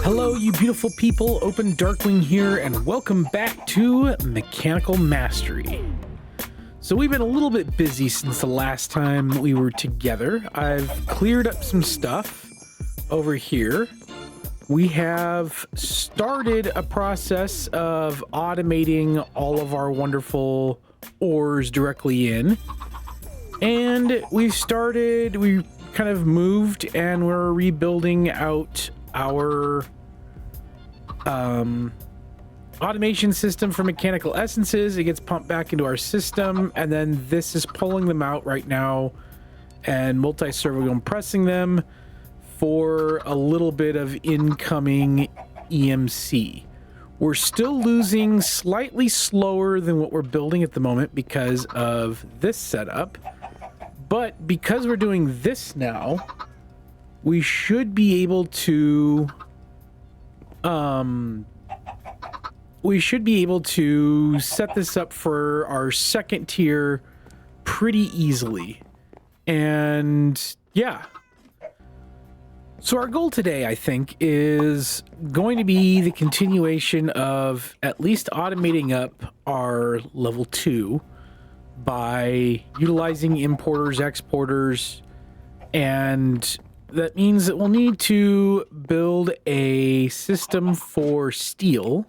Hello, you beautiful people. OpenDarkwing here, and welcome back to Mechanical Mastery. So we've been a little bit busy since the last time we were together. I've cleared up some stuff over here. We have started a process of automating all of our wonderful ores directly in. And we kind of moved and we're rebuilding out our automation system for mechanical essences. It gets pumped back into our system, and then this is pulling them out right now and multi-servo compressing them for a little bit of incoming EMC. We're still losing slightly slower than what we're building at the moment because of this setup, but because we're doing this now, we should be able to set this up for our second tier pretty easily. And yeah. So our goal today, I think, is going to be the continuation of at least automating up our level 2 by utilizing importers, exporters, and that means that we'll need to build a system for steel.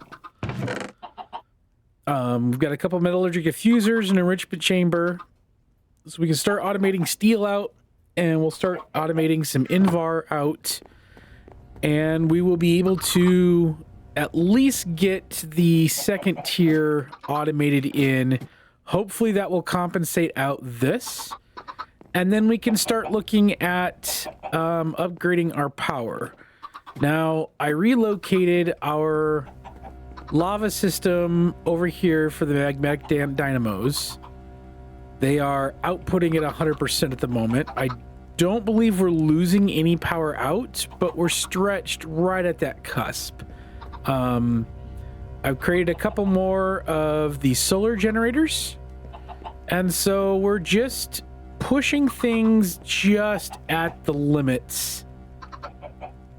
We've got a couple metallurgic diffusers and enrichment chamber, so we can start automating steel out, and we'll start automating some Invar out, and we will be able to at least get the second tier automated in. Hopefully that will compensate out this. And then we can start looking at upgrading our power. Now, I relocated our lava system over here for the magmatic dynamos. They are outputting at 100% at the moment. I don't believe we're losing any power out, but we're stretched right at that cusp. I've created a couple more of the solar generators. And so we're just pushing things just at the limits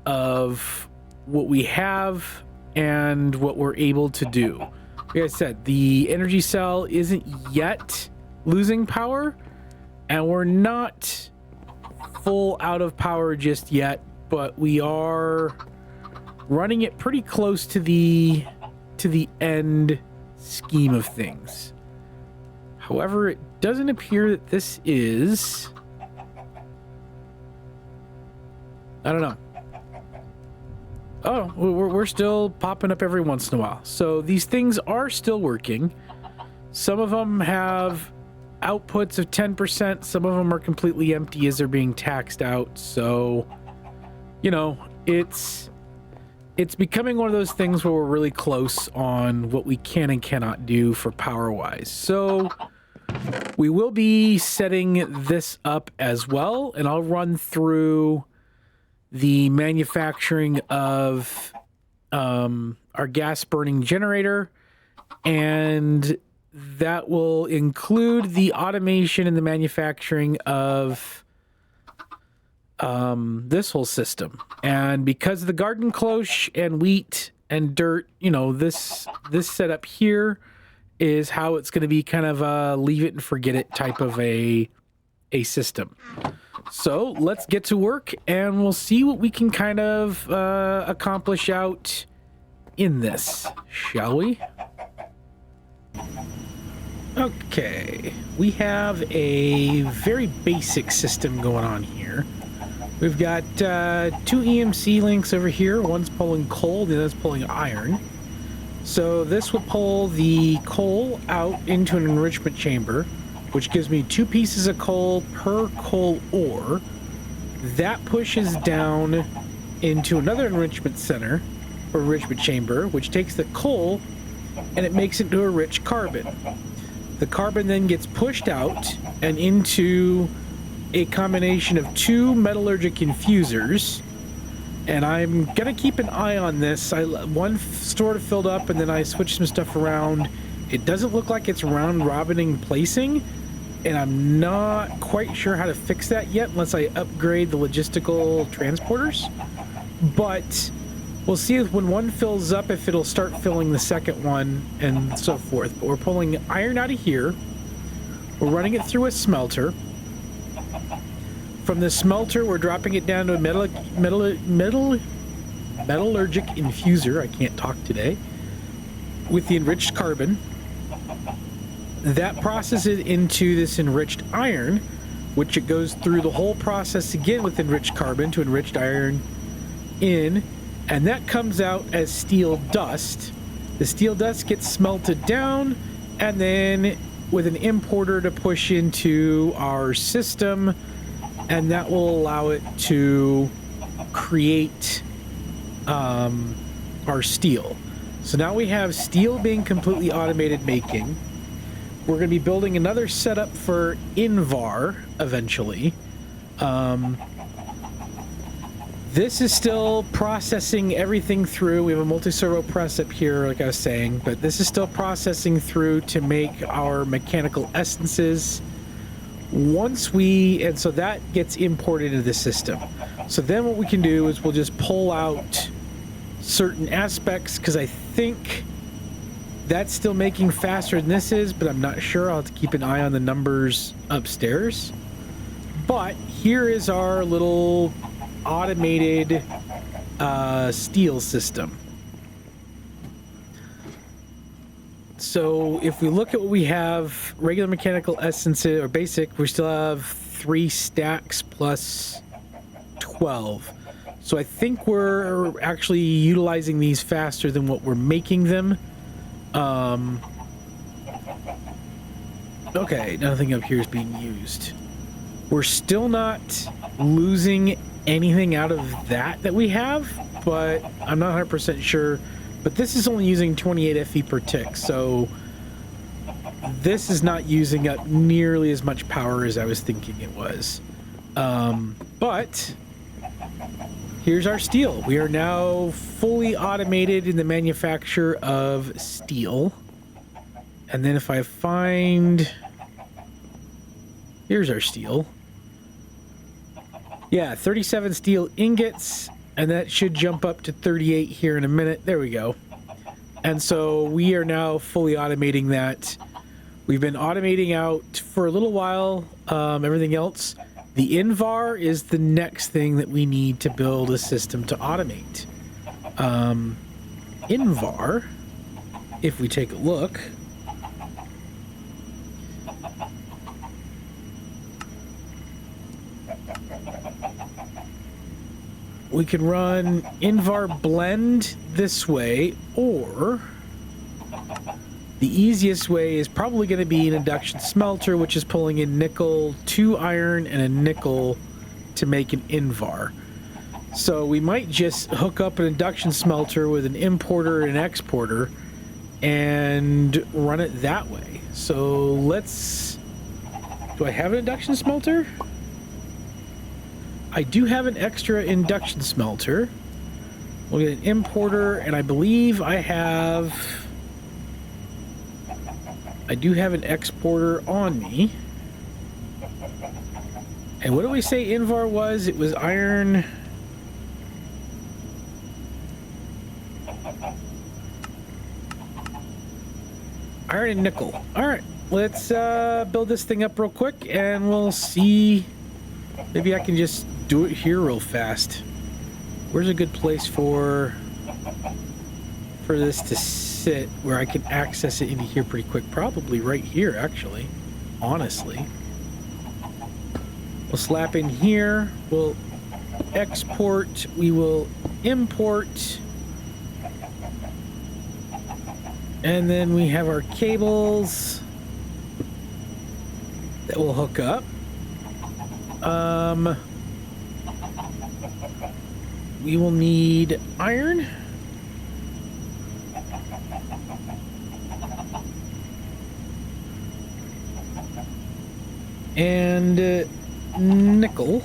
of what we have and what we're able to do. Like I said, the energy cell isn't yet losing power, and we're not full out of power just yet, but we are running it pretty close to the end scheme of things. However, it doesn't appear that this is... I don't know. Oh, we're still popping up every once in a while. So these things are still working. Some of them have outputs of 10%. Some of them are completely empty as they're being taxed out. So, you know, it's becoming one of those things where we're really close on what we can and cannot do for power-wise. So we will be setting this up as well, and I'll run through the manufacturing of our gas burning generator, and that will include the automation and the manufacturing of this whole system. And because of the garden cloche and wheat and dirt, you know, this setup here is how it's going to be kind of a leave it and forget it type of a system. So let's get to work, and we'll see what we can kind of accomplish out in this, shall we? Okay, we have a very basic system going on here. We've got 2 EMC links over here. One's pulling coal, the other's pulling iron. So this will pull the coal out into an enrichment chamber, which gives me 2 pieces of coal per coal ore. That pushes down into another enrichment center, or enrichment chamber, which takes the coal and it makes it into a rich carbon. The carbon then gets pushed out and into a combination of 2 metallurgic infusers And I'm gonna keep an eye on this. One sort of filled up, and then I switched some stuff around. It doesn't look like it's round robining placing, and I'm not quite sure how to fix that yet unless I upgrade the logistical transporters. But we'll see if when one fills up, if it'll start filling the second one and so forth. But we're pulling iron out of here. We're running it through a smelter. From the smelter, we're dropping it down to a metallurgic infuser. I can't talk today. With the enriched carbon. That processes it into this enriched iron, which it goes through the whole process again with enriched carbon to enriched iron in, and that comes out as steel dust. The steel dust gets smelted down, and then with an importer to push into our system, and that will allow it to create our steel. So now we have steel being completely automated making. We're going to be building another setup for Invar eventually. This is still processing everything through. We have a multi-servo press up here, like I was saying, but this is still processing through to make our mechanical essences. And so that gets imported into the system. So then what we can do is we'll just pull out certain aspects, because I think that's still making faster than this is, but I'm not sure. I'll have to keep an eye on the numbers upstairs. But here is our little automated steel system. So if we look at what we have, regular mechanical essences or basic, we still have 3 stacks plus 12. So I think we're actually utilizing these faster than what we're making them. Okay, nothing up here is being used. We're still not losing anything out of that we have, but I'm not 100% sure. But this is only using 28 FE per tick, so this is not using up nearly as much power as I was thinking it was. But here's our steel. We are now fully automated in the manufacture of steel. And then if I find... Here's our steel. Yeah, 37 steel ingots, and that should jump up to 38 here in a minute. There we go. And so we are now fully automating that. We've been automating out for a little while, everything else. The Invar is the next thing that we need to build a system to automate. Invar, if we take a look... we can run Invar blend this way, or the easiest way is probably going to be an induction smelter, which is pulling in nickel, 2 iron, and a nickel to make an Invar. So we might just hook up an induction smelter with an importer and an exporter and run it that way. So let's... do I have an induction smelter? I do have an extra induction smelter. We'll get an importer, and I believe I do have an exporter on me. And what did we say Invar was? It was iron. Iron and nickel. All right, let's build this thing up real quick, and we'll see. Maybe I can just do it here real fast. Where's a good place for this to sit where I can access it into here pretty quick? Probably right here, actually. Honestly. We'll slap in here. We'll export. We will import. And then we have our cables that will hook up. We will need iron. And nickel.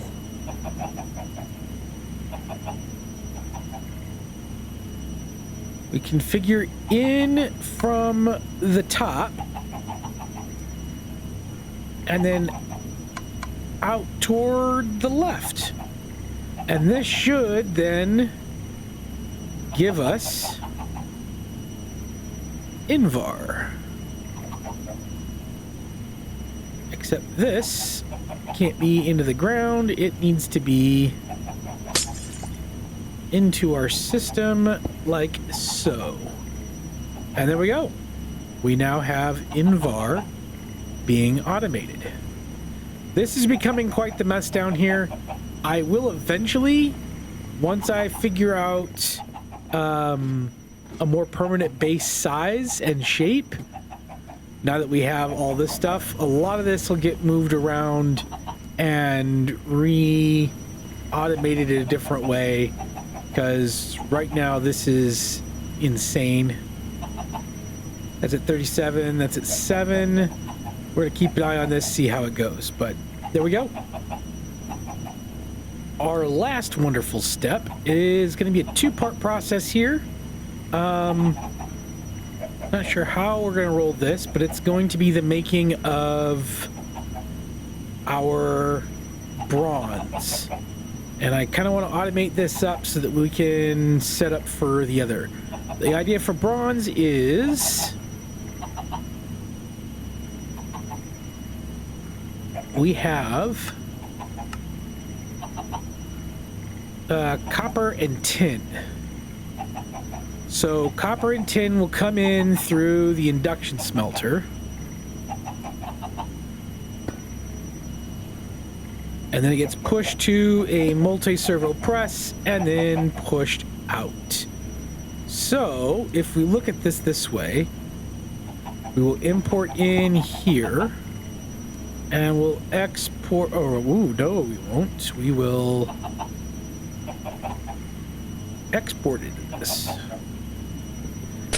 We configure in from the top and then out toward the left. And this should then give us Invar. Except this can't be into the ground. It needs to be into our system like so. And there we go. We now have Invar being automated. This is becoming quite the mess down here. I will eventually, once I figure out a more permanent base size and shape, now that we have all this stuff, a lot of this will get moved around and automated in a different way, because right now this is insane. That's at 37, that's at 7. We're gonna keep an eye on this, see how it goes, but there we go. Our last wonderful step is gonna be a 2-part process here. Not sure how we're gonna roll this, but it's going to be the making of our bronze. And I kind of want to automate this up so that we can set up for the other. The idea for bronze is we have copper and tin. So copper and tin will come in through the induction smelter. And then it gets pushed to a multi-servo press and then pushed out. So if we look at this way, we will import in here and we'll export, oh, ooh, no, we won't. We will export into this.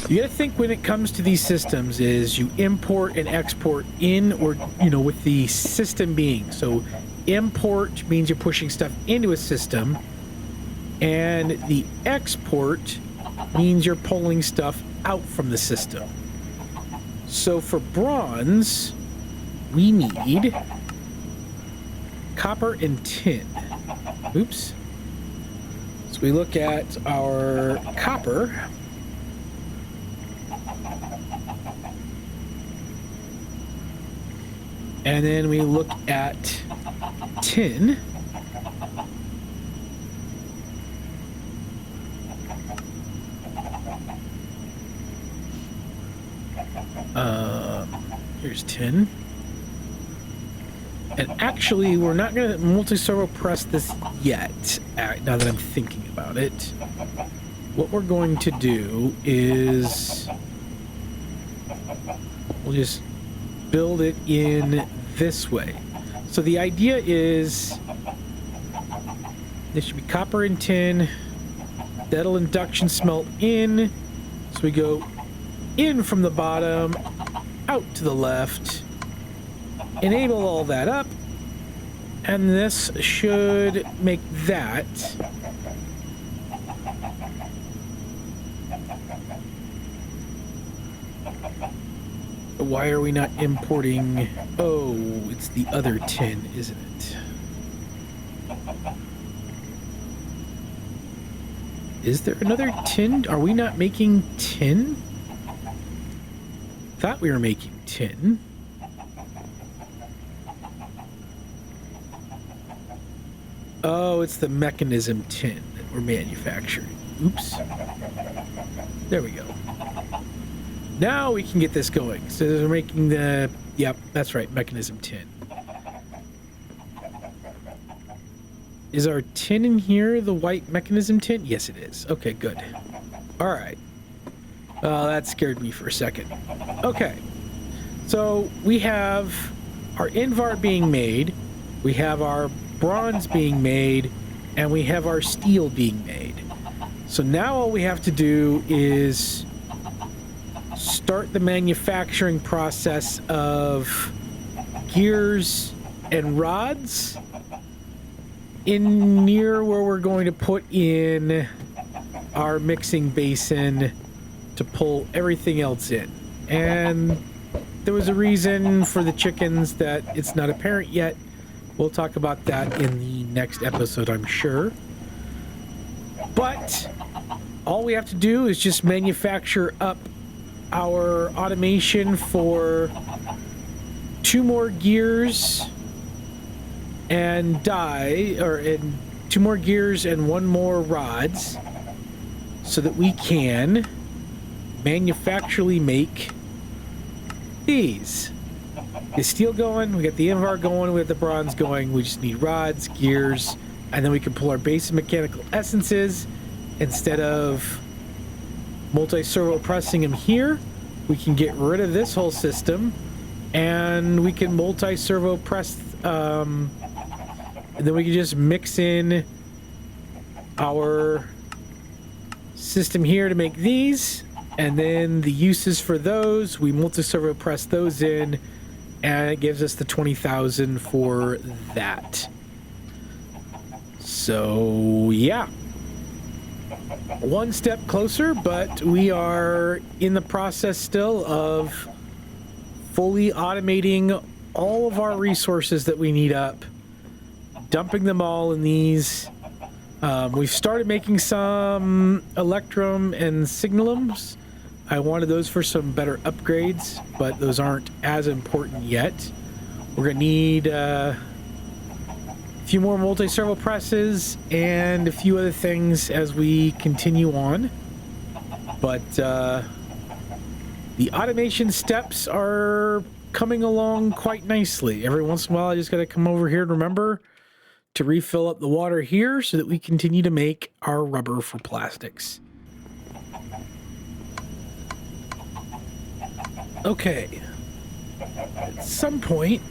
You gotta think when it comes to these systems is you import and export in, or, you know, with the system being. So import means you're pushing stuff into a system, and the export means you're pulling stuff out from the system. So for bronze, we need copper and tin. Oops. So we look at our copper. And then we look at tin. Here's tin. And actually, we're not going to multi-servo press this yet, now that I'm thinking about it. What we're going to do is we'll just build it in this way. So the idea is this should be copper and tin. That'll induction smelt in. So we go in from the bottom, out to the left, enable all that up, and this should make that. Why are we not importing? Oh, it's the other tin, isn't it? Is there another tin? Are we not making tin? Thought we were making tin. Oh, it's the mechanism tin that we're manufacturing. Oops. There we go. Now we can get this going. So we're making the... Yep, that's right, mechanism tin. Is our tin in here the white mechanism tin? Yes, it is. Okay, good. All right. That scared me for a second. Okay. So we have our Invar being made. We have our bronze being made. And we have our steel being made. So now all we have to do is start the manufacturing process of gears and rods in near where we're going to put in our mixing basin to pull everything else in. And there was a reason for the chickens that it's not apparent yet. We'll talk about that in the next episode, I'm sure. But all we have to do is just manufacture up our automation for 2 more gears and 2 more gears and 1 more rods, so that we can manufacturally make these. The steel going, we got the Invar going, we got the bronze going. We just need rods, gears, and then we can pull our base mechanical essences. Instead of multi-servo pressing them here, we can get rid of this whole system, and we can multi-servo press, and then we can just mix in our system here to make these, and then the uses for those, we multi-servo press those in, and it gives us the 20,000 for that. So yeah, one step closer, but we are in the process still of fully automating all of our resources that we need up, dumping them all in these. We've started making some electrum and signalums. I wanted those for some better upgrades, but those aren't as important yet. We're gonna need a few more multi-servo presses and a few other things as we continue on. But the automation steps are coming along quite nicely. Every once in a while, I just gotta come over here and remember to refill up the water here so that we continue to make our rubber for plastics. Okay, at some point,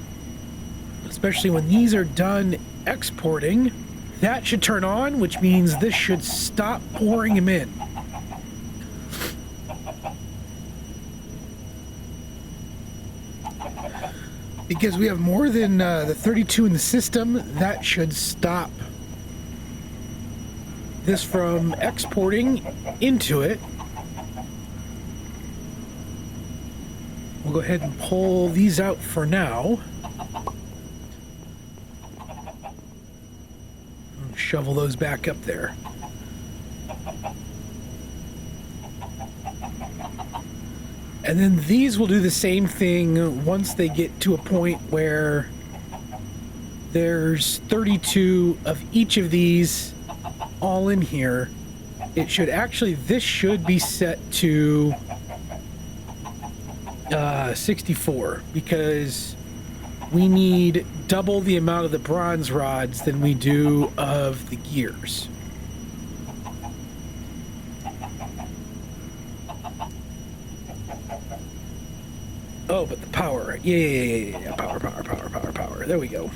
especially when these are done exporting, that should turn on, which means this should stop pouring them in. Because we have more than the 32 in the system, that should stop this from exporting into it. We'll go ahead and pull these out for now. Shovel those back up there. And then these will do the same thing once they get to a point where there's 32 of each of these all in here. It should actually, this should be set to 64, because we need double the amount of the bronze rods than we do of the gears. Oh, but the power. Yeah. Power. There we go.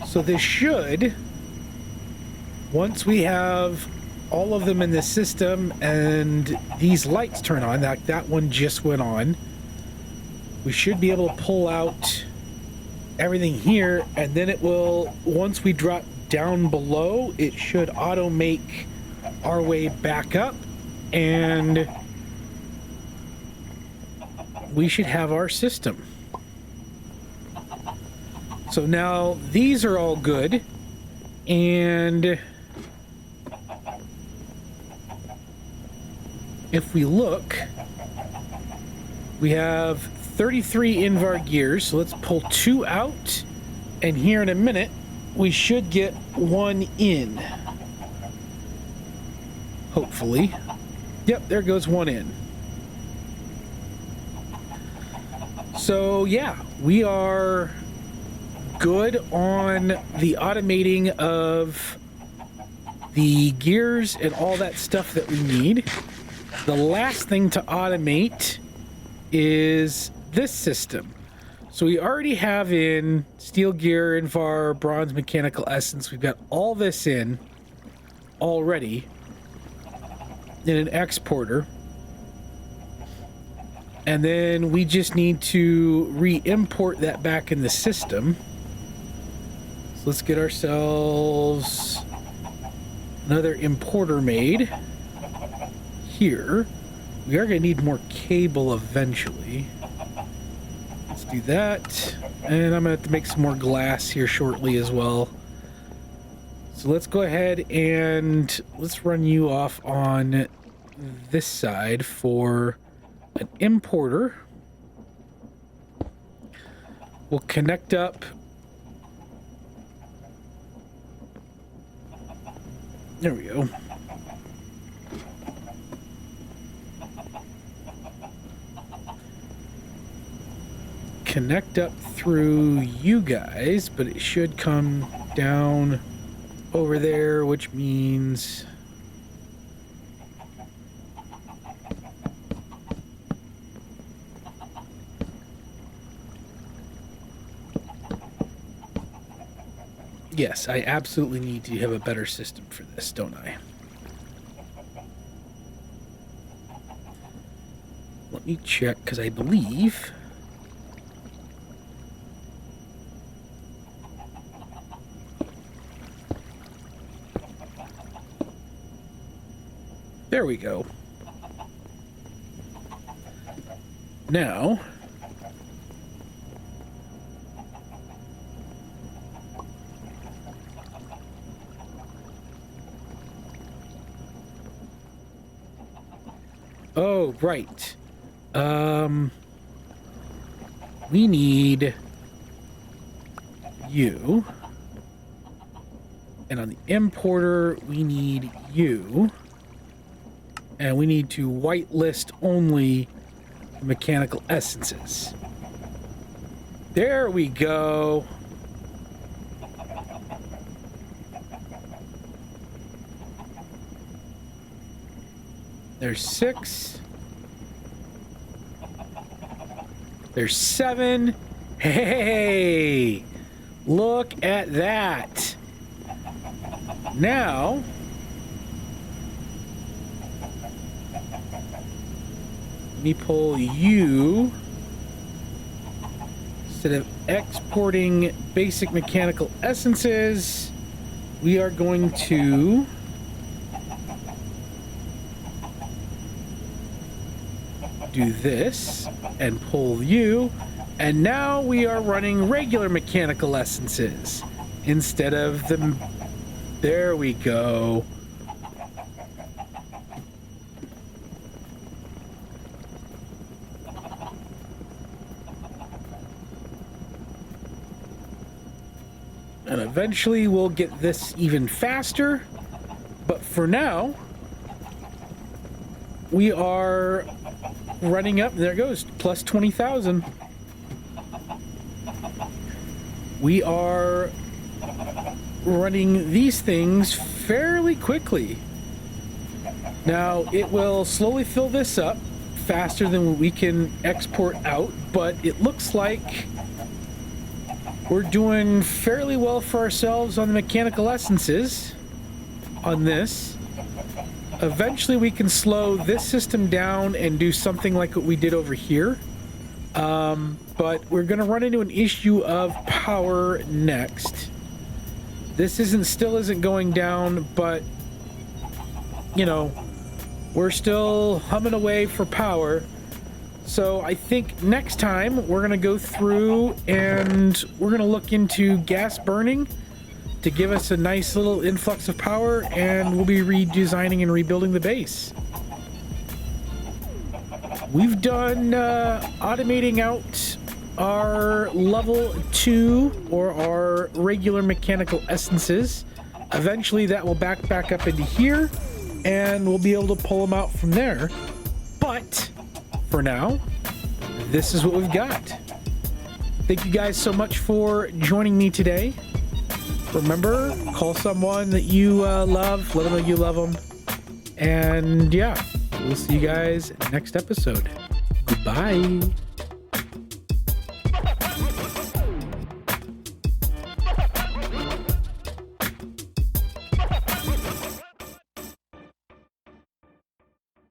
So this should, once we have all of them in the system and these lights turn on, that one just went on, we should be able to pull out everything here, and then it will, once we drop down below, it should auto make our way back up, and we should have our system. So now these are all good, and if we look, we have 33 Invar gears, so let's pull 2 out, and here in a minute we should get 1 in. Hopefully. Yep, there goes 1 in. So yeah, we are good on the automating of the gears and all that stuff that we need. The last thing to automate is this system. So we already have in steel gear, Invar, bronze mechanical essence. We've got all this in already in an exporter. And then we just need to re-import that back in the system. So let's get ourselves another importer made here. We are going to need more cable eventually. Let's do that. And I'm going to have to make some more glass here shortly as well. So let's go ahead and let's run you off on this side for an importer. We'll connect up. There we go. Connect up through you guys, but it should come down over there, which means yes, I absolutely need to have a better system for this, don't I? Let me check, because I believe there we go. Now oh, right. We need you. And on the importer, we need you. And we need to whitelist only mechanical essences. There we go. There's 6. There's 7. Hey! Look at that. Now, let me pull you. Instead of exporting basic mechanical essences, we are going to do this and pull you, and now we are running regular mechanical essences instead of the. There we go. And eventually we'll get this even faster, but for now we are running up. There it goes, plus 20,000. We are running these things fairly quickly. Now it will slowly fill this up faster than we can export out, but it looks like we're doing fairly well for ourselves on the mechanical essences on this. Eventually we can slow this system down and do something like what we did over here. But we're going to run into an issue of power next. This still isn't going down, but you know, we're still humming away for power. So I think next time we're going to go through and we're going to look into gas burning to give us a nice little influx of power, and we'll be redesigning and rebuilding the base. We've done automating out our level 2 or our regular mechanical essences. Eventually that will back up into here and we'll be able to pull them out from there. But for now, this is what we've got. Thank you guys so much for joining me today. Remember, call someone that you love, let them know you love them. And yeah, we'll see you guys next episode. Goodbye.